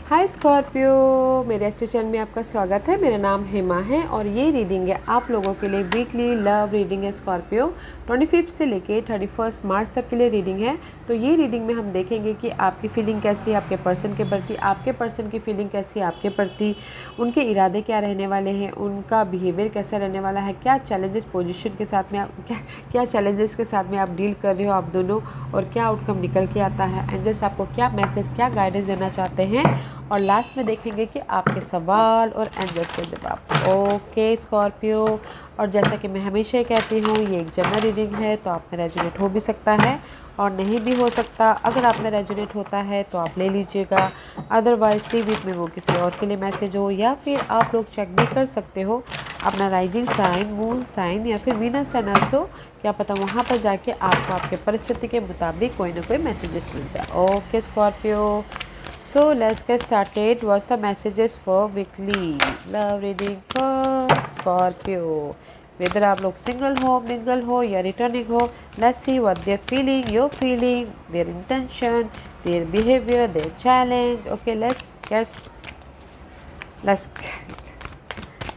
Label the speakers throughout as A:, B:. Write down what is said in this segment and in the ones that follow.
A: हाय Scorpio, मेरे astro channel में आपका स्वागत है। मेरा नाम हेमा है और ये रीडिंग है आप लोगों के लिए वीकली लव रीडिंग है स्कॉर्पियो। 25 से लेके 31 मार्च तक के लिए रीडिंग है। तो ये रीडिंग में हम देखेंगे कि आपकी फीलिंग कैसी है आपके पर्सन के प्रति, आपके पर्सन की फीलिंग कैसी है आपके प्रति, उनके इरादे क्या रहने वाले हैं, उनका बिहेवियर कैसा रहने वाला है, क्या चैलेंजेस पोजीशन के साथ में आप क्या चैलेंजेस के साथ में आप डील कर रहे हो आप दोनों, और क्या आउटकम निकल के आता है। एंजल्स आपको क्या मैसेज, क्या गाइडेंस देना चाहते हैं, और लास्ट में देखेंगे कि आपके सवाल और एंजल्स के जवाब। ओके स्कॉर्पियो, और जैसा कि मैं हमेशा ही कहती हूँ, ये एक जनरल रीडिंग है तो आप में रेजोनेट हो भी सकता है और नहीं भी हो सकता। अगर आप में रेजोनेट होता है तो आप ले लीजिएगा, अदरवाइज लीव इट में वो किसी और के लिए मैसेज हो, या फिर आप लोग चेक भी कर सकते हो अपना राइजिंग साइन, मून साइन या फिर वीनस साइन ऑल्सो। क्या पता वहाँ पर जाके आपको आपके परिस्थिति के मुताबिक कोई ना कोई मैसेजेस मिल जाए। Okay Scorpio, so let's get started. What's the messages for weekly love reading for Scorpio? Whether आप लोग सिंगल हो, मिंगल हो या रिटर्निंग हो, let's see what they're feeling, you're feeling, their intention, their behavior, their challenge. Okay, let's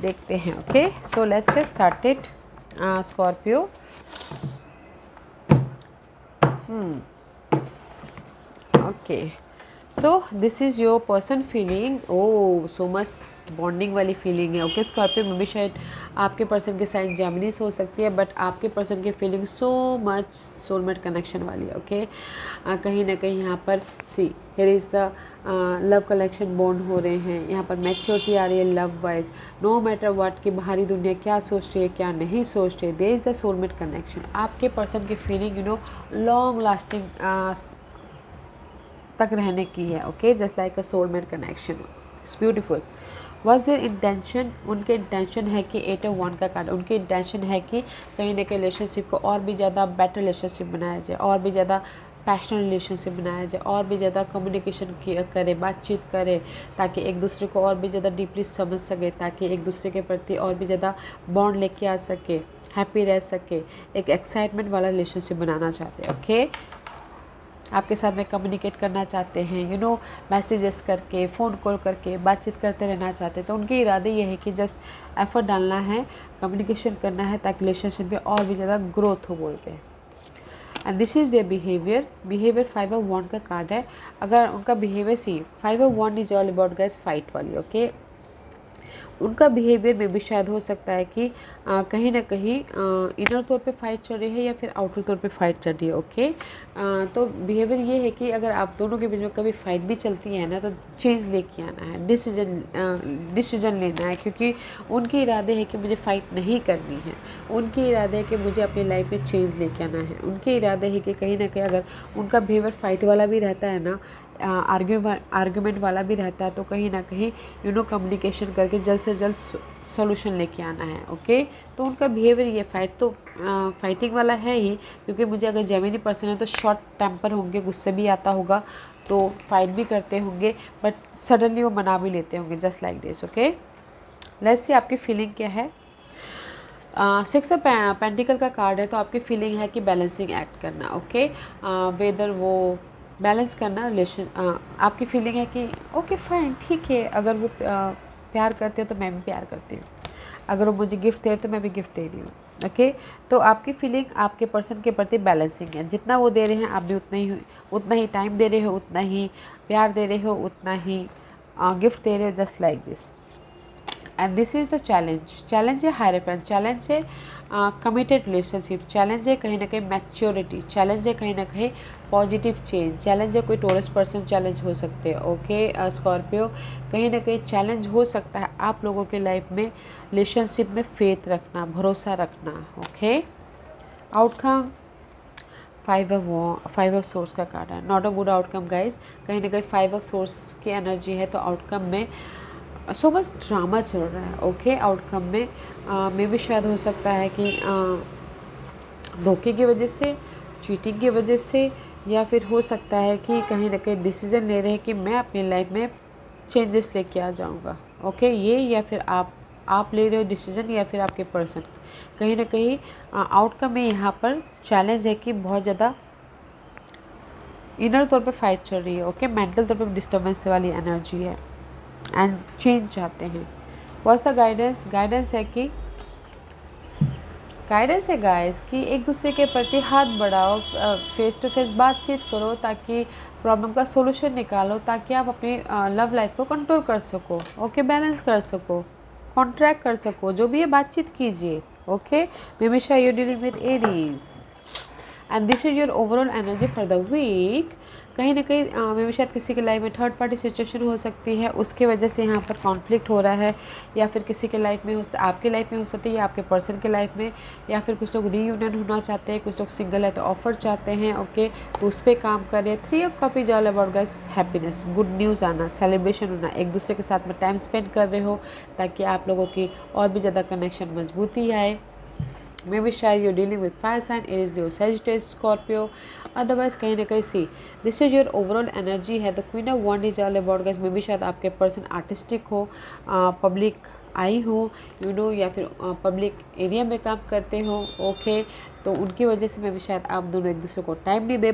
A: देखते हैं। Okay, so let's get started. Scorpio. Okay. So this is your person feeling. Oh so much bonding वाली feeling है। Okay Scorpio में भी शायद आपके person के sign जेमिनीस हो सकती है, बट आपके पर्सन की feeling so much soulmate connection वाली है। ओके कहीं ना कहीं यहाँ पर see here is the love collection bond हो रहे हैं। यहाँ पर मैच्योरिटी आ रही है love wise, no matter what की बाहरी दुनिया क्या सोच रही है क्या नहीं सोच रही है, there is the soulmate connection. आपके पर्सन की फीलिंग लॉन्ग लास्टिंग तक रहने की है। Okay just like a soulmate connection, it's beautiful. Was their intention, उनके इंटेंशन है कि 8 ऑफ वन का कार्ड, उनकी इंटेंशन है कि कहीं ना कहीं रिलेशनशिप को और भी ज़्यादा बेटर रिलेशनशिप बनाया जाए, और भी ज़्यादा पैशनल रिलेशनशिप बनाया जाए, और भी ज़्यादा कम्युनिकेशन करे, बातचीत करे, ताकि एक दूसरे को और भी ज़्यादा डीपली समझ सके, ताकि एक दूसरे के प्रति और भी ज़्यादा बॉन्ड लेके आ सके, हैप्पी रह सके, एक एक्साइटमेंट वाला रिलेशनशिप बनाना चाहते हैं। ओके आपके साथ में कम्युनिकेट करना चाहते हैं, मैसेजेस करके, फ़ोन कॉल करके बातचीत करते रहना चाहते हैं। तो उनके इरादे ये है कि जस्ट एफर्ट डालना है, कम्युनिकेशन करना है, ताकि रिलेशनशिप में और भी ज़्यादा ग्रोथ हो बोल के। And this is their behaviour 5 of वन का कार्ड है। अगर उनका behaviour 5 of one is all about guys fight वाली। ओके उनका बिहेवियर में भी शायद हो सकता है कि कहीं ना कहीं इनर तौर पे फाइट चल रही है या फिर आउटर तौर पे फाइट चल रही है। ओके तो बिहेवियर ये है कि अगर आप दोनों के बीच में कभी फाइट भी चलती है ना, तो चेंज लेके आना है, डिसीजन लेना है, क्योंकि उनके इरादे है कि मुझे फ़ाइट नहीं करनी है, उनके इरादे है कि मुझे अपनी लाइफ में चेंज लेके आना है, उनके इरादे है कि कहीं ना कहीं अगर उनका बिहेवियर फाइट वाला भी रहता है ना, आर्ग्यूमेंट वाला भी रहता है, तो कहीं ना कहीं कम्युनिकेशन करके जल्द से जल्द सॉल्यूशन लेके आना है। ओके तो उनका बिहेवियर ये फाइटिंग वाला है ही, क्योंकि मुझे अगर जेमिनी पर्सन है तो शॉर्ट टेम्पर होंगे, गुस्से भी आता होगा, तो फाइट भी करते होंगे, बट सडनली वो मना भी लेते होंगे, just like this. Okay let's सी आपकी फीलिंग क्या है। 6 ऑफ पेंटिकल का कार्ड है, तो आपकी फीलिंग है कि बैलेंसिंग एक्ट करना। ओके वेदर वो बैलेंस करना रिलेशन, आपकी फीलिंग है कि ओके फाइन ठीक है, अगर वो प्यार करते हो तो मैं भी प्यार करती हूँ, अगर वो मुझे गिफ्ट दे तो मैं भी गिफ्ट दे रही हूँ। ओके तो आपकी फीलिंग आपके पर्सन के प्रति बैलेंसिंग है, जितना वो दे रहे हैं आप भी उतना ही टाइम दे रहे हो, उतना ही प्यार दे रहे हो, उतना ही गिफ्ट दे रहे हो, just like this. And this is the challenge है हायरार्की, चैलेंज है कमिटेड रिलेशनशिप, चैलेंज है कहीं ना कहीं मैच्योरिटी, चैलेंज है कहीं ना कहीं पॉजिटिव चेंज, चैलेंज है कोई टॉरस पर्सन चैलेंज हो सकते हैं। ओके स्कॉर्पियो कहीं ना कहीं चैलेंज हो सकता है आप लोगों के लाइफ में रिलेशनशिप में फेथ रखना, भरोसा रखना। ओके आउटकम 5 ऑफ सोर्स का कार्ड है, not a good outcome guys. कहीं ना कहीं 5 ऑफ सोर्स की एनर्जी है, तो आउटकम में सो बस ड्रामा चल रहा है। ओके आउटकम में भी शायद हो सकता है कि धोखे की वजह से, चीटिंग की वजह से, या फिर हो सकता है कि कहीं ना कहीं डिसीजन ले रहे हैं कि मैं अपनी लाइफ में चेंजेस लेके आ जाऊंगा। ओके ये या फिर आप ले रहे हो डिसीजन, या फिर आपके पर्सन कहीं ना कहीं आउटकम में यहाँ पर चैलेंज है कि बहुत ज़्यादा इनर तौर पे फाइट चल रही है, ओके। मेंटल तौर पे डिस्टर्बेंस वाली एनर्जी है एंड चेंज चाहते हैं। What's the guidance? गाइडेंस है गाइस कि एक दूसरे के प्रति हाथ बढ़ाओ, फेस टू फेस बातचीत करो ताकि प्रॉब्लम का सोल्यूशन निकालो, ताकि आप अपनी लव लाइफ को कंट्रोल कर सको, ओके, बैलेंस कर सको, कॉन्ट्रैक्ट कर सको, जो भी है बातचीत कीजिए, ओके। मे शायद you dealing with Aries and this is your overall energy for the week. कहीं ना कहीं मे भी शायद किसी के लाइफ में थर्ड पार्टी सिचुएशन हो सकती है, उसके वजह से यहाँ पर कॉन्फ्लिक्ट हो रहा है, या फिर किसी के लाइफ में आपके लाइफ में हो सकती है, या आपके पर्सन के लाइफ में, या फिर कुछ लोग रीयूनियन होना चाहते हैं, कुछ लोग सिंगल है तो ऑफर चाहते हैं, ओके। तो उस पर काम करें। 3 of cups all about guys happiness, good news आना, सेलिब्रेशन होना, एक दूसरे के साथ में टाइम स्पेंड कर रहे हो ताकि आप लोगों की और भी ज़्यादा कनेक्शन मजबूती आए। मे बी शायद you dealing with fire sign, Aries, Leo, Sagittarius, Scorpio. Otherwise कहीं ना कहीं see this is your overall energy है। The queen of wand is all about guys, maybe शायद आपके पर्सन आर्टिस्टिक हो, पब्लिक आई हो, you no, या फिर पब्लिक एरिया में काम करते हो, ओके। तो उनकी वजह से मे बी शायद आप दोनों एक दूसरे को टाइम नहीं दे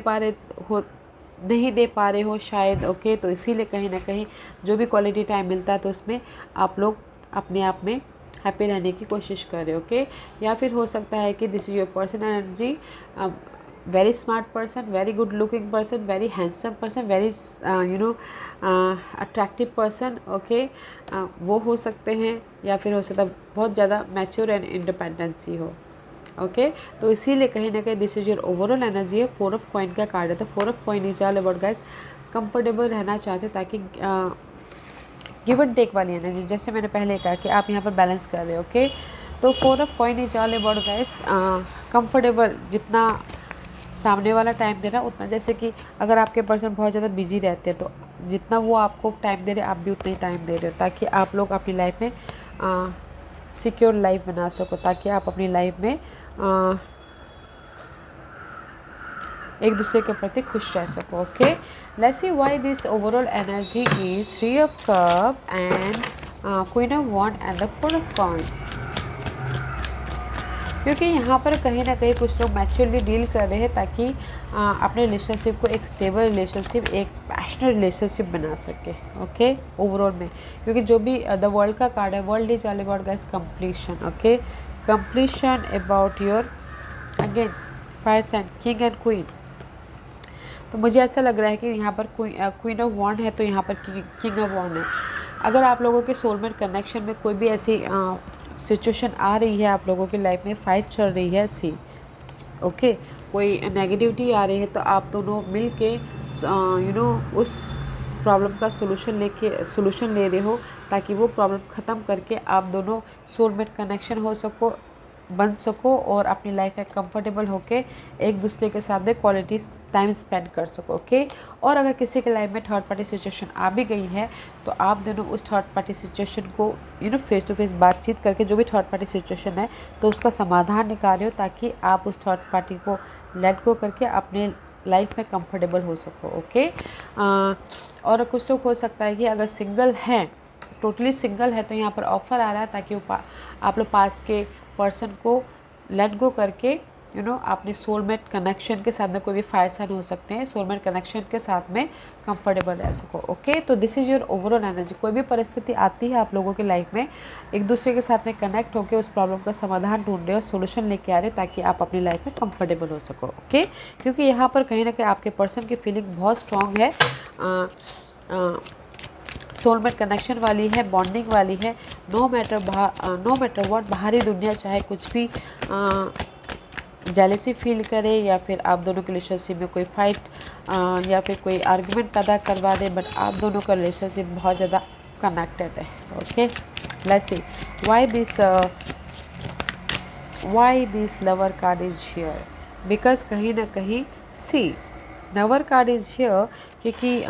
A: पा रहे हो शायद, ओके। तो इसीलिए कहीं ना कहीं जो भी क्वालिटी टाइम मिलता है तो उसमें आप लोग अपने आप में हैप्पी रहने की कोशिश करें, ओके। या फिर हो सकता है कि this is your person energy, very smart person, very good looking person, very handsome person, very attractive person, okay, वो हो सकते हैं। या फिर हो सकता है बहुत ज़्यादा मैच्योर एंड इंडिपेंडेंसी हो, ओके। तो इसीलिए कहीं ना कहीं this is your overall energy है। 4 ऑफ कॉइन का कार्ड है, तो 4 of coin is all about guys comfortable रहना चाहते ताकि गिव एंड टेक वाली एनर्जी, जैसे मैंने पहले कहा कि आप यहाँ पर बैलेंस कर रहे हो, ओके। तो 4 of coin is all about guys comfortable, जितना सामने वाला टाइम दे रहा है उतना, जैसे कि अगर आपके पर्सन बहुत ज़्यादा बिजी रहते हैं तो जितना वो आपको टाइम दे रहे हैं आप भी उतना ही टाइम दे रहे हो, ताकि आप लोग अपनी लाइफ में सिक्योर लाइफ बना सको, ताकि आप अपनी लाइफ में एक दूसरे के प्रति खुश रह सको, okay. Let's see why this overall energy is 3 of cup and queen of wand and the 4 of coin. क्योंकि यहाँ पर कहीं ना कहीं कुछ लोग मैच्योरली डील कर रहे हैं ताकि अपने रिलेशनशिप को एक स्टेबल रिलेशनशिप, एक पैशनेट रिलेशनशिप बना सके, ओके, ओवरऑल में। क्योंकि जो भी द वर्ल्ड का कार्ड है, world is all about guys completion, okay, completion about your again fire sign, king and queen. तो मुझे ऐसा लग रहा है कि यहाँ पर क्वीन ऑफ वॉन्ड है तो यहाँ पर किंग ऑफ वॉन्ड है। अगर आप लोगों के सोलमेट कनेक्शन में कोई भी ऐसी सिचुएशन आ रही है, आप लोगों की लाइफ में फाइट चल रही है, ओके, कोई नेगेटिविटी आ रही है, तो आप दोनों मिल के उस प्रॉब्लम का सोल्यूशन ले रहे हो ताकि वो प्रॉब्लम ख़त्म करके आप दोनों सोलमेट कनेक्शन बन सको और अपनी लाइफ में कंफर्टेबल होके एक दूसरे के साथ में क्वालिटी टाइम स्पेंड कर सको, ओके। और अगर किसी के लाइफ में थर्ड पार्टी सिचुएशन आ भी गई है तो आप दोनों उस थर्ड पार्टी सिचुएशन को फेस टू फेस बातचीत करके, जो भी थर्ड पार्टी सिचुएशन है तो उसका समाधान निकालो, ताकि आप उस थर्ड पार्टी को लेट गो करके अपने लाइफ में कंफर्टेबल हो सको, ओके। और कुछ लोग हो सकता है कि अगर सिंगल हैं, टोटली सिंगल है, तो यहाँ पर ऑफ़र आ रहा है ताकि आप लोग पास्ट के पर्सन को लेट गो करके अपने सोलमेट कनेक्शन के साथ में, कोई भी फायर साइन हो सकते हैं, सोलमेट कनेक्शन के साथ में कंफर्टेबल रह सको, ओके। तो this is your overall energy. कोई भी परिस्थिति आती है आप लोगों की लाइफ में, एक दूसरे के साथ में कनेक्ट होकर उस प्रॉब्लम का समाधान ढूंढ रहे हो, सोल्यूशन लेके आ रहे हो ताकि आप अपनी लाइफ में कंफर्टेबल हो सको, ओके। क्योंकि यहाँ पर कहीं ना कहीं आपके पर्सन की फीलिंग बहुत स्ट्रॉन्ग है, सोलमेट कनेक्शन वाली है, बॉन्डिंग वाली है। नो मैटर व्हाट बाहरी दुनिया चाहे कुछ भी जेलसी फील करे, या फिर आप दोनों के रिलेशनशिप में कोई फाइट या फिर कोई आर्गुमेंट पैदा करवा दे, बट आप दोनों का रिलेशनशिप बहुत ज़्यादा कनेक्टेड है, okay. Let's see why this lover card is here, because कहीं ना कहीं लवर कार्ड इज हियर, क्योंकि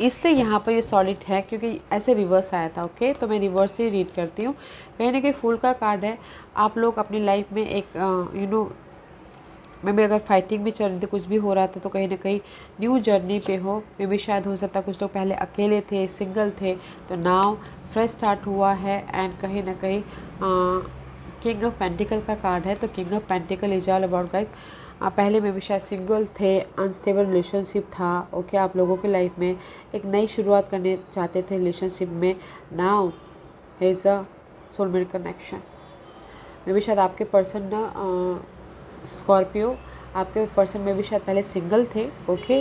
A: इसलिए यहाँ पर ये सॉलिड है क्योंकि ऐसे रिवर्स आया था, ओके। तो मैं रिवर्स से रीड करती हूँ। कहीं ना कहीं फूल का कार्ड है। आप लोग अपनी लाइफ में एक मे बी अगर फाइटिंग भी चल रही थी, कुछ भी हो रहा था, तो कहीं ना कहीं न्यू जर्नी पे हो। मे बी शायद हो सकता है कुछ लोग पहले अकेले थे, सिंगल थे, तो नाउ फ्रेश स्टार्ट हुआ है। एंड कहीं ना कहीं किंग ऑफ पेंटिकल का कार्ड है, तो king of pentacle is all about guys पहले में भी शायद सिंगल थे, अनस्टेबल रिलेशनशिप था। ओके, आप लोगों की लाइफ में एक नई शुरुआत करने चाहते थे रिलेशनशिप में। नाउ है इज़ द सोलमेट कनेक्शन। में भी शायद आपके पर्सन ना स्कॉर्पियो, आपके पर्सन में भी शायद पहले सिंगल थे। ओके,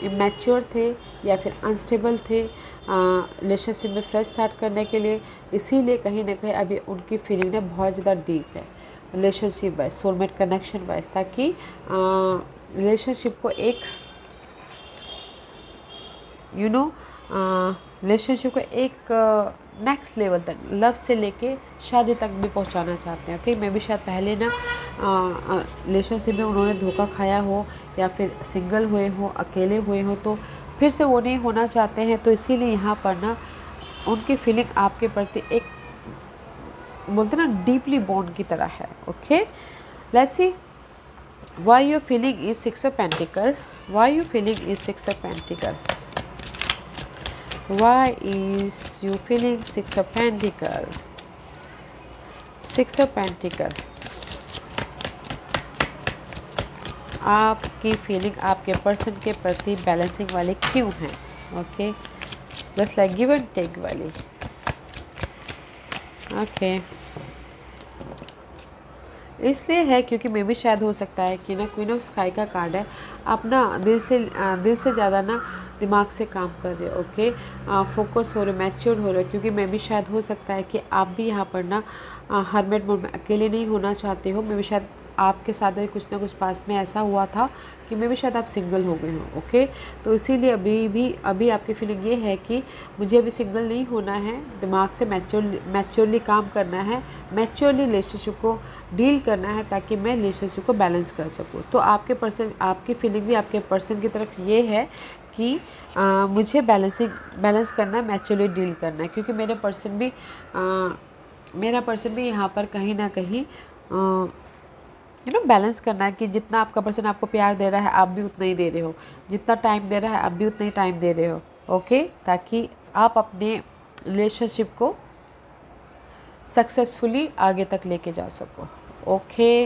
A: इमैच्योर थे या फिर अनस्टेबल थे रिलेशनशिप में फ्रेश स्टार्ट करने के लिए। इसीलिए कहीं ना कहीं अभी उनकी फीलिंग ना बहुत ज़्यादा डीप है relationship wise, soulmate connection wise, ताकि रिलेशनशिप को एक रिलेशनशिप को एक नेक्स्ट लेवल तक, लव से लेके शादी तक भी पहुंचाना चाहते हैं। ओके, मैं भी शायद पहले ना रिलेशनशिप में उन्होंने धोखा खाया हो या फिर सिंगल हुए हो, अकेले हुए हो, तो फिर से वो नहीं होना चाहते हैं। तो इसीलिए यहाँ पर ना उनकी फीलिंग आपके प्रति एक बोलते ना डीपली बॉन्ड की तरह है। Okay, let's see why your feeling is 6 of pentacle, why your feeling is 6 of pentacle, why is you feeling 6 of pentacle, 6 of pentacle। आपकी फीलिंग आपके पर्सन के प्रति बैलेंसिंग वाले क्यों हैं? Okay, just like give and take वाली। Okay, इसलिए है क्योंकि मे भी शायद हो सकता है कि ना क्वीन ऑफ स्काई का कार्ड है, आप ना दिल से ज़्यादा ना दिमाग से काम कर रहे हो। ओके, फोकस हो रहे, मैच्योर हो रहे, क्योंकि मैं भी शायद हो सकता है कि आप भी यहाँ पर ना हरमेट मोड में अकेले नहीं होना चाहते हो। मैं भी शायद आपके साथ भी कुछ ना कुछ पास में ऐसा हुआ था कि मैं भी शायद आप सिंगल हो गए हो। ओके, तो इसीलिए अभी आपकी फीलिंग ये है कि मुझे अभी सिंगल नहीं होना है, दिमाग से मैच्योरली काम करना है, मैच्योरली रिलेशनशिप को डील करना है, ताकि मैं रिलेशनशिप को बैलेंस कर सकूँ। तो आपकी फीलिंग भी आपके पर्सन की तरफ ये है कि मुझे बैलेंस करना है, मैच्योरली डील करना है, क्योंकि मेरा पर्सन भी यहाँ पर कहीं ना कहीं बैलेंस करना है कि जितना आपका पर्सन आपको प्यार दे रहा है आप भी उतना ही दे रहे हो, जितना टाइम दे रहा है आप भी उतना ही टाइम दे रहे हो। ओके, ताकि आप अपने रिलेशनशिप को सक्सेसफुली आगे तक लेके जा सको। Okay,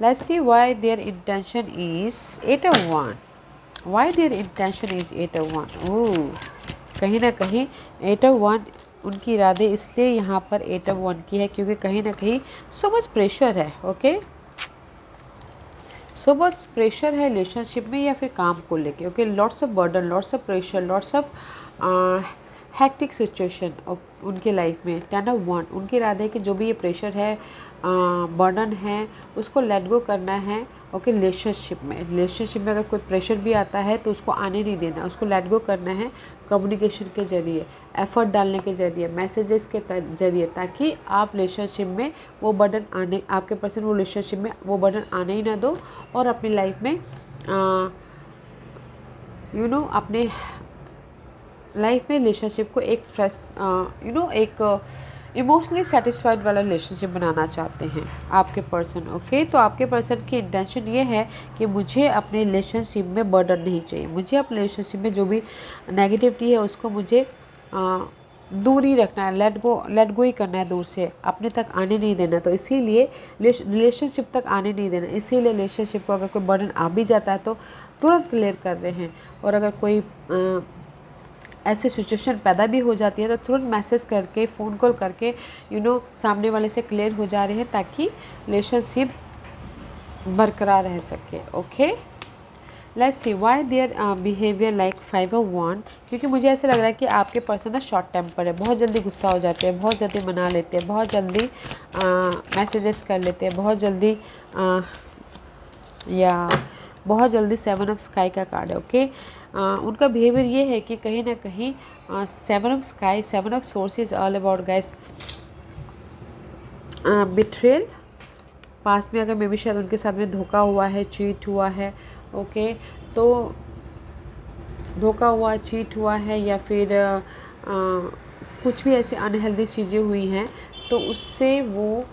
A: let's see why there intention is 8 of Wands, why there intention is 8 of Wands। ओह, कहीं ना कहीं 8 of Wands उनकी इरादे इसलिए यहाँ पर 8 of Wands की है क्योंकि कहीं ना कहीं सो मच प्रेशर है। ओके, सो मच प्रेशर है रिलेशनशिप में या फिर काम को लेके। Okay, lots of burden, lots of pressure, lots of hectic situation उनके लाइफ में। 10 of Wands उनकी इरादे है कि जो भी ये प्रेशर है, बर्डन है, उसको लेट गो करना है। ओके, रिलेशनशिप में अगर कोई प्रेशर भी आता है तो उसको आने नहीं देना, उसको लेट गो करना है कम्युनिकेशन के जरिए, एफर्ट डालने के जरिए, मैसेजेस के जरिए, ताकि आप रिलेशनशिप में वो बर्डन आने, आपके पर्सन वो रिलेशनशिप में वो बर्डन आने ही ना दो, और अपनी लाइफ में अपने लाइफ में रिलेशनशिप को एक फ्रेश एक इमोशनली सेटिस्फाइड वाला रिलेशनशिप बनाना चाहते हैं आपके पर्सन। ओके, तो आपके पर्सन की इंटेंशन ये है कि मुझे अपने रिलेशनशिप में बर्डन नहीं चाहिए, मुझे अपने रिलेशनशिप में जो भी नेगेटिविटी है उसको मुझे दूर ही रखना है, लेट गो ही करना है, दूर से अपने तक आने नहीं देना। तो इसीलिए रिलेशनशिप तक आने नहीं देना, इसीलिए रिलेशनशिप को अगर कोई बर्डन आ भी जाता है तो तुरंत क्लियर कर रहे हैं, और अगर कोई ऐसी सिचुएशन पैदा भी हो जाती है तो तुरंत मैसेज करके, फ़ोन कॉल करके सामने वाले से क्लियर हो जा रहे हैं, ताकि रिलेशनशिप बरकरार रह सके। Okay, let's see why their behaviour like 5 of Wands, क्योंकि मुझे ऐसा लग रहा है कि आपके पर्सन ना शॉर्ट टेम्पर है, बहुत जल्दी गुस्सा हो जाते हैं, बहुत जल्दी मना लेते हैं, बहुत जल्दी मैसेजेस कर लेते हैं, बहुत जल्दी 7 of Sky का कार्ड है। ओके, उनका बिहेवियर ये है कि कहीं ना कहीं 7 of Sky, 7 of Swords is all about guys betrayal. पास में अगर मे भी शायद उनके साथ में धोखा हुआ है, चीट हुआ है। ओके, तो धोखा हुआ, चीट हुआ है, या फिर कुछ भी ऐसी अनहेल्दी चीज़ें हुई हैं, तो उससे वो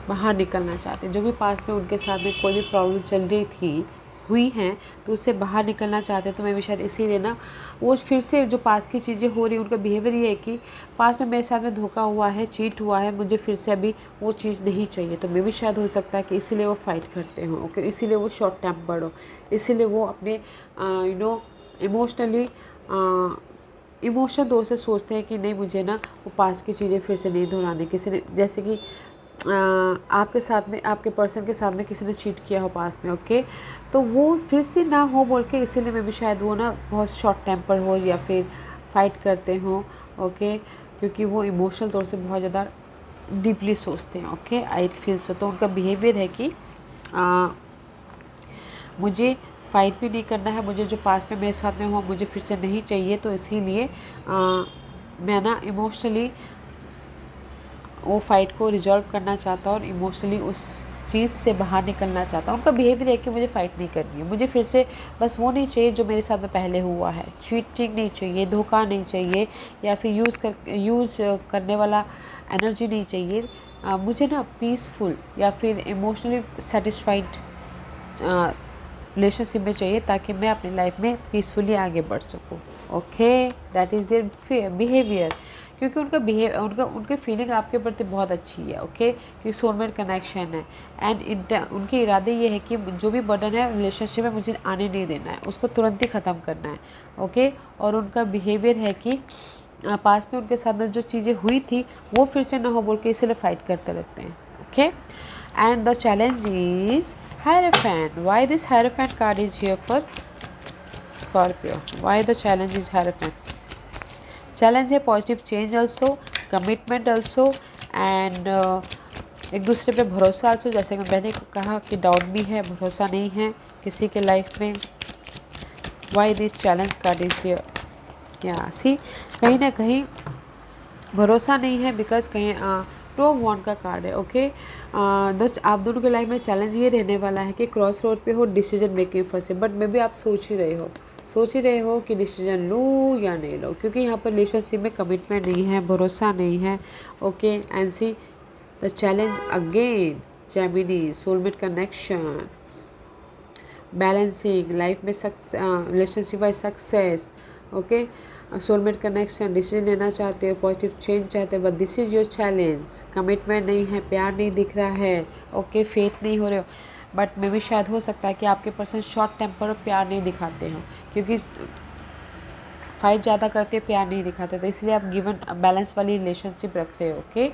A: बाहर निकलना चाहते हैं। जो भी पास में उनके साथ में कोई भी प्रॉब्लम चल रही थी, हुई हैं तो उससे बाहर निकलना चाहते हैं। तो मैं भी शायद इसीलिए ना वो फिर से जो पास की चीज़ें हो रही हैं, उनका बिहेवियर ये है कि पास में मेरे साथ में धोखा हुआ है, चीट हुआ है, मुझे फिर से अभी वो चीज़ नहीं चाहिए। तो मैं भी शायद हो सकता है कि इसीलिए वो फाइट करते हो, ओके, इसीलिए वो शॉर्ट टेम्पर्ड हो, इसीलिए वो अपने इमोशनली इमोशन तौर से सोचते हैं कि नहीं, मुझे ना वो पास की चीज़ें फिर से नहीं दोहरानी। किसी ने जैसे कि आपके साथ में, आपके पर्सन के साथ में किसी ने चीट किया हो पास में, ओके, तो वो फिर से ना हो बोल के इसीलिए मैं भी शायद वो ना बहुत शॉर्ट टेम्पर हो या फिर फाइट करते हो, ओके, क्योंकि वो इमोशनल तौर से बहुत ज़्यादा डीपली सोचते हैं, ओके, आई फील सो। तो उनका बिहेवियर है कि मुझे फाइट भी नहीं करना है, मुझे जो पास में मेरे साथ में हो मुझे फिर से नहीं चाहिए। तो इसीलिए मैं ना इमोशनली वो फ़ाइट को रिजॉल्व करना चाहता हूँ और इमोशनली उस चीज़ से बाहर निकलना चाहता हूँ। उनका बिहेवियर है कि मुझे फ़ाइट नहीं करनी है, मुझे फिर से बस वो नहीं चाहिए जो मेरे साथ में पहले हुआ है। चीटिंग नहीं चाहिए, धोखा नहीं चाहिए, या फिर यूज़ करने वाला एनर्जी नहीं चाहिए। मुझे ना पीसफुल या फिर इमोशनली सेटिस्फाइड रिलेशनशिप में चाहिए, ताकि मैं अपनी लाइफ में पीसफुली आगे बढ़ सकूँ, okay. That is their behaviour, क्योंकि उनकी फीलिंग आपके प्रति बहुत अच्छी है, ओके, क्योंकि सोलमेट कनेक्शन है। एंड उनके इरादे ये है कि जो भी बर्डन है रिलेशनशिप में मुझे आने नहीं देना है, उसको तुरंत ही ख़त्म करना है, ओके। और उनका बिहेवियर है कि पास में उनके साथ में जो चीज़ें हुई थी वो फिर से ना हो बोल के इसलिए फाइट करते रहते हैं, okay. And the challenge is Hierophant. Why this Hierophant card is here for Scorpio? Why the challenge is Hierophant? Challenge है positive change also, commitment also, and एक दूसरे पे भरोसा also। जैसे कि मैंने कहा कि डाउट भी है, भरोसा नहीं है किसी के लाइफ में। Why this challenge card is here? Yeah, see, कहीं ना कहीं भरोसा नहीं है, बिकॉज कहीं टू ऑफ वॉन्ड का कार्ड है, ओके। आप दोनों के लाइफ में चैलेंज ये रहने वाला है कि क्रॉस रोड पे हो, डिसीजन मेकिंग फंसे, बट मे बी आप सोच ही रहे हो कि डिसीजन लूँ या नहीं लो, क्योंकि यहाँ पर रिलेशनशिप में कमिटमेंट नहीं है, भरोसा नहीं है, okay. And see the challenge again, Gemini, soulmate connection, balancing life में relationship wise success, okay, soulmate connection, decision लेना चाहते हो, पॉजिटिव चेंज चाहते हो, but this is your challenge. Commitment नहीं है, प्यार नहीं दिख रहा है, ओके, फेथ नहीं हो रहे हो, बट मे भी शायद हो सकता है कि आपके पर्सन शॉर्ट टेम्पर और प्यार नहीं दिखाते हो, क्योंकि फाइट ज़्यादा करते प्यार नहीं दिखाते, तो इसलिए आप गिवन बैलेंस वाली रिलेशनशिप रखते हो, ओके।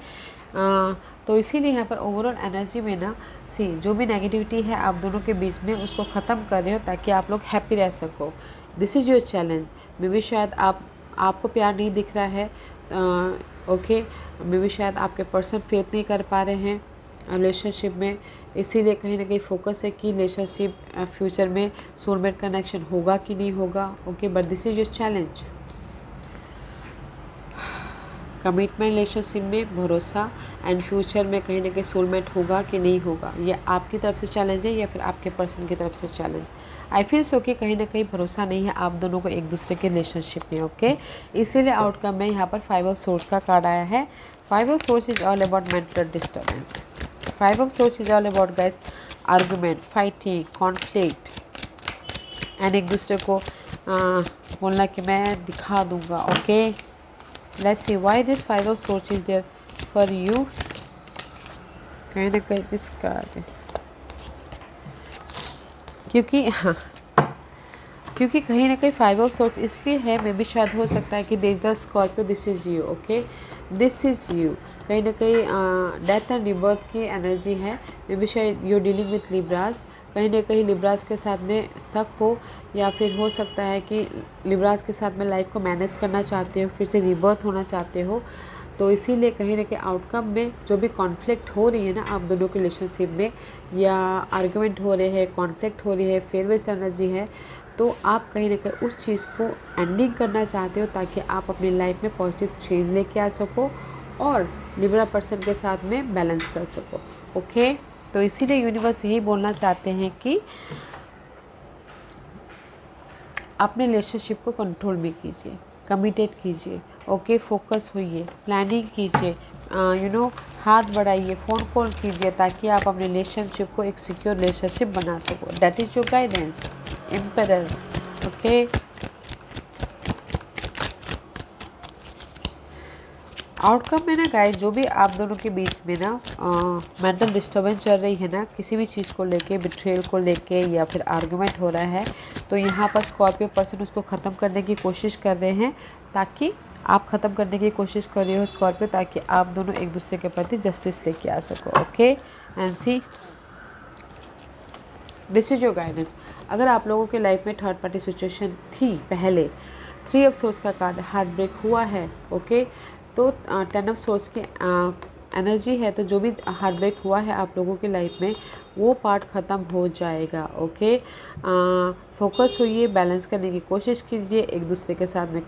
A: तो इसीलिए यहाँ पर ओवरऑल एनर्जी में ना जो भी नेगेटिविटी है आप दोनों के बीच में उसको ख़त्म कर रहे हो, ताकि आप लोग हैप्पी रह सको। This is your challenge. May भी शायद आपको प्यार नहीं दिख रहा है, ओके, मे भी शायद आपके पर्सन फेथ नहीं कर पा रहे हैं रिलेशनशिप में, इसीलिए कहीं ना कहीं फोकस है कि रिलेशनशिप फ्यूचर में सोलमेट कनेक्शन होगा कि नहीं होगा, okay, but this is your challenge. Commitment relationship में भरोसा, एंड फ्यूचर में कहीं ना कहीं सोलमेट होगा कि नहीं होगा, ये आपकी तरफ से चैलेंज है या फिर आपके पर्सन की तरफ से चैलेंज। आई फील सो कि कहीं ना कहीं भरोसा नहीं है आप दोनों को एक दूसरे के रिलेशनशिप में, ओके। इसीलिए आउटकम में यहाँ पर 5 ऑफ सोर्स का कार्ड आया है। 5 of swords is all about mental disturbance. 5 of swords is all about guys argument, fighting, conflict, and एक दूसरे को बोलना कि मैं दिखा दूंगा, okay. Let's see why this 5 of swords is there for you. कहीं ना कहीं दिस कार्ड, क्योंकि कहीं ना कहीं 5 ऑफ सोर्स इसलिए है, मे भी शायद हो सकता है कि this the Scorpio, this is you, okay, this is you. कहीं ना कहीं डेथ एंड रिबर्थ की एनर्जी है, मे भी शायद यू डीलिंग विथ लिब्रास, कहीं ना कहीं लिब्रास के साथ में स्टक हो, या फिर हो सकता है कि लिब्रास के साथ में लाइफ को मैनेज करना चाहते हो, फिर से रिबर्थ होना चाहते हो। तो इसीलिए कहीं ना कहीं आउटकम में जो भी कॉन्फ्लिक्ट हो रही है ना आप दोनों के रिलेशनशिप में, या आर्गुमेंट हो रहे हैं, कॉन्फ्लिक्ट हो रही है, फेयर वेस्ट एनर्जी है, तो आप कहीं ना कहीं उस चीज़ को एंडिंग करना चाहते हो, ताकि आप अपनी लाइफ में पॉजिटिव चेंज लेके आ सको और लिब्रा पर्सन के साथ में बैलेंस कर सको, ओके। तो इसीलिए यूनिवर्स यही बोलना चाहते हैं कि अपने रिलेशनशिप को कंट्रोल में कीजिए, कमिटेड कीजिए, ओके, फोकस होइए, प्लानिंग कीजिए, हाथ बढ़ाइए, फ़ोन कॉल कीजिए ताकि आप अपने रिलेशनशिप को एक सिक्योर रिलेशनशिप बना सको। That is your guidance emperor. Okay, outcome में ना गाइस, जो भी आप दोनों के बीच में ना मेंटल डिस्टर्बेंस चल रही है ना, किसी भी चीज़ को लेके, बिट्रेयल को लेके या फिर आर्गुमेंट हो रहा है, तो यहाँ पर स्कॉर्पियो पर्सन उसको ख़त्म करने की कोशिश कर रहे हैं, ताकि आप ख़त्म करने की कोशिश कर रहे हो स्कॉर्पियो, ताकि आप दोनों एक दूसरे के प्रति जस्टिस लेके आ सको। Okay and see, this is your guidance. अगर आप लोगों के लाइफ में थर्ड पार्टी सिचुएशन थी पहले, 3 ऑफ सोर्स का कार्ड हार्ट ब्रेक हुआ है, ओके, तो 10 ऑफ सोर्स की एनर्जी है, तो जो भी हार्ट ब्रेक हुआ है आप लोगों की लाइफ में, वो पार्ट ख़त्म हो जाएगा। ओके, फोकस होइए, बैलेंस करने की कोशिश कीजिए, एक दूसरे के साथ में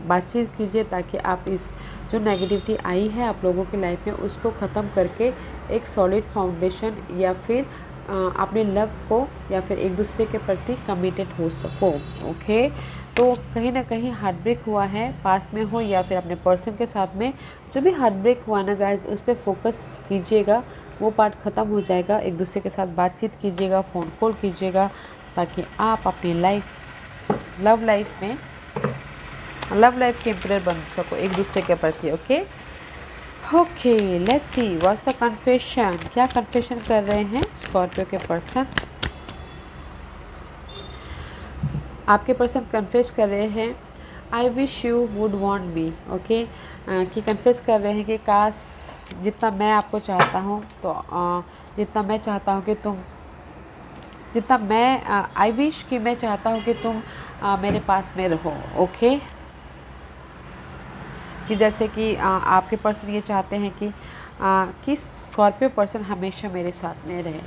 A: बातचीत कीजिए, ताकि आप इस जो नेगेटिविटी आई है आप लोगों की लाइफ में, उसको ख़त्म करके एक सॉलिड फाउंडेशन या फिर अपने लव को या फिर एक दूसरे के प्रति कमिटेड हो सको। ओके, तो कहीं ना कहीं हार्ट ब्रेक हुआ है, पास्ट में हो या फिर अपने पर्सन के साथ में, जो भी हार्ट ब्रेक हुआ ना गाइस, उस पर फोकस कीजिएगा, वो पार्ट ख़त्म हो जाएगा। एक दूसरे के साथ बातचीत कीजिएगा, फ़ोन कॉल कीजिएगा, ताकि आप अपनी लव लाइफ के एम्परर बन सको एक दूसरे के प्रति। Okay okay, let's see what's the confession. क्या कन्फेशन कर रहे हैं स्कॉर्पियो के पर्सन? आपके पर्सन कन्फेस कर रहे हैं, I wish you would want me. Okay, कि कन्फेस कर रहे हैं कि काश जितना मैं आपको चाहता हूँ, तो जितना मैं चाहता हूँ कि तुम, जितना मैं आई विश कि मैं चाहता हूँ कि तुम मेरे पास में रहो। ओके, कि जैसे कि आपके पर्सन ये चाहते हैं कि स्कॉर्पियो पर्सन हमेशा मेरे साथ में रहे,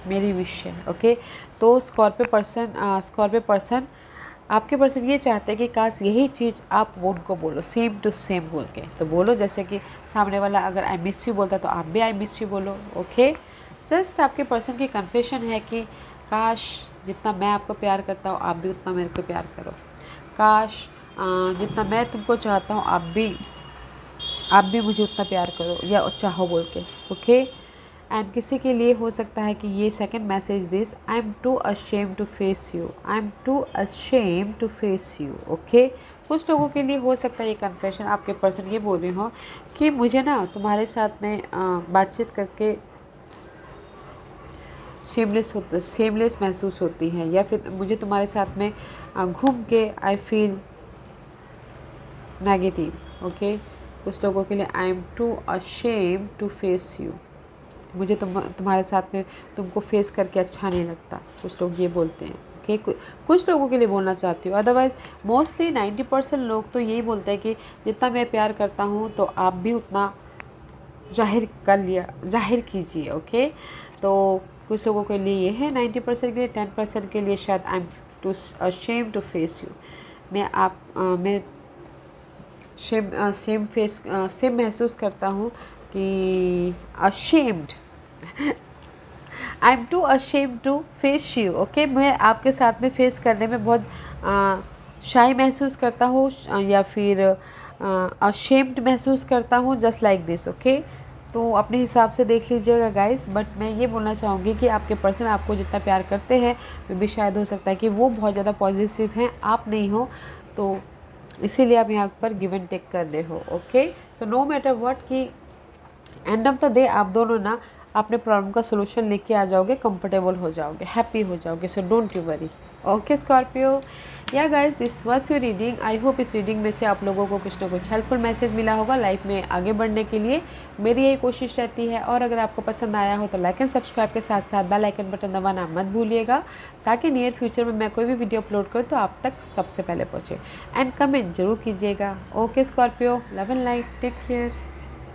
A: मेरी विश है। ओके, तो स्कॉर्पियो पर्सन आपके पर्सन ये चाहते हैं कि काश यही चीज़ आप उनको बोलो, सेम टू सेम बोल के, तो बोलो जैसे कि सामने वाला अगर आई मिस यू बोलता है तो आप भी आई मिस यू बोलो। ओके, जस्ट आपके पर्सन की कन्फेशन है कि काश जितना मैं आपको प्यार करता हूँ आप भी उतना मेरे को प्यार करो, काश जितना मैं तुमको चाहता हूँ आप भी मुझे उतना प्यार करो या चाहो बोल के। ओके, एंड किसी के लिए हो सकता है कि ये second message this, I am too ashamed to face you, I am too ashamed to face you. Okay, कुछ लोगों के लिए हो सकता है ये कन्फेशन आपके पर्सन ये बोल रहे हो कि मुझे ना तुम्हारे साथ में बातचीत करके सेमलेस महसूस होती है, या फिर मुझे तुम्हारे साथ में घूम के आई फील नेगेटिव। ओके, कुछ लोगों के लिए I am too ashamed to face you, मुझे तुम्हारे साथ में तुमको फेस करके अच्छा नहीं लगता, कुछ लोग ये बोलते हैं। ओके, कुछ लोगों के लिए बोलना चाहती हूँ, अदरवाइज़ मोस्टली 90% लोग तो यही बोलते हैं कि जितना मैं प्यार करता हूँ तो आप भी उतना जाहिर कीजिए। ओके, तो कुछ लोगों के लिए ये है 90% के लिए, 10% के लिए शायद I am too ashamed to face you, मैं सेम महसूस करता हूँ कि ashamed I am too ashamed to face you. Okay, मैं आपके साथ में फेस करने में बहुत शाई महसूस करता हूँ या फिर अशेम्ड महसूस करता हूँ, जस्ट लाइक दिस। ओके, तो अपने हिसाब से देख लीजिएगा गाइस, बट मैं ये बोलना चाहूँगी कि आपके पर्सन आपको जितना प्यार करते हैं, मे भी शायद हो सकता है कि वो बहुत ज़्यादा पॉजिटिव हैं, आप नहीं हो, तो इसीलिए आप यहाँ पर गिव एंड टेक कर रहे हो। Okay, so no matter what, कि एंड ऑफ द डे आप दोनों ना अपने प्रॉब्लम का सोल्यूशन लेके आ जाओगे, कंफर्टेबल हो जाओगे, हैप्पी हो जाओगे, so don't you worry. Okay Scorpio, या guys this was your reading. I hope इस रीडिंग में से आप लोगों को कुछ ना कुछ हेल्पफुल मैसेज मिला होगा लाइफ में आगे बढ़ने के लिए, मेरी यही कोशिश रहती है। और अगर आपको पसंद आया हो तो लाइक एंड सब्सक्राइब के साथ साथ बेल आइकन बटन दबाना मत भूलिएगा, ताकि नियर फ्यूचर में मैं कोई भी वीडियो अपलोड करूँ तो आप तक सबसे पहले पहुँचे। एंड कमेंट जरूर कीजिएगा। Okay Scorpio, love and light, take care.